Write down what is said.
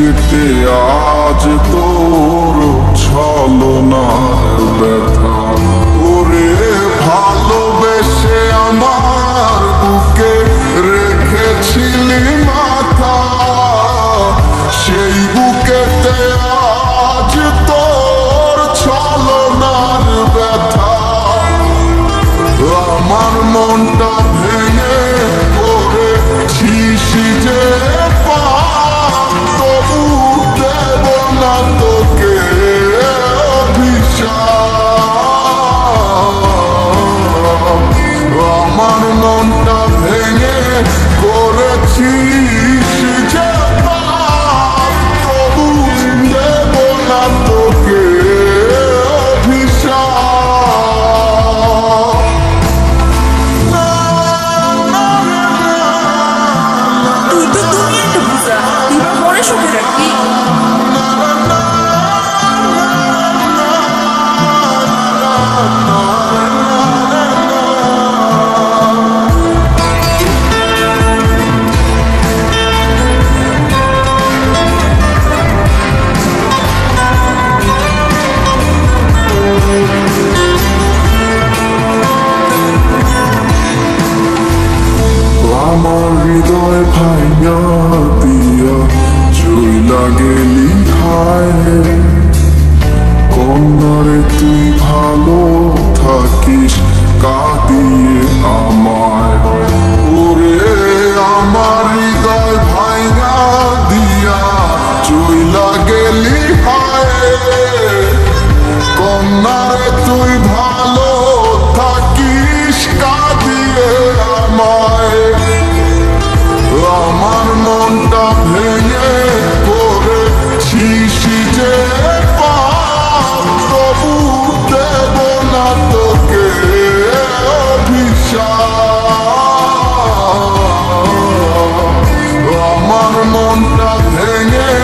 বুকেতে আজ তোর ছলনার ব্যথা। ওরে ভালোবেসে আমার বুকে রেখেছিলি মাথা, সেই বুকেতে আজ তোর ছলনার ব্যথা। আমার মনটা ভেঙে পড়েছিস যে পাপ, তবু দেব না তোকে অভিশাপ। আমার মনটা ভেঙে করেছিস যে পাপ, তবু দেব না তোকে অভিশাপ। আমার হৃদয় ভাইয়া দিয়া চইলা গেলি হায়, কন্যারে তুই ভালো থাকিস কাঁদিয়ে আমায়। ওরে আমার হৃদয় ভাইয়া দিয়া চইলা গেলি হায়, কন্যারে তুই ভালো থাকিস কাঁদিয়ে আমায়। আমার মনটা ভেঙে পড়েছিস যে পাপ, তবু দেব না তোকে অভিশাপ। আমার মনটা ভেঙে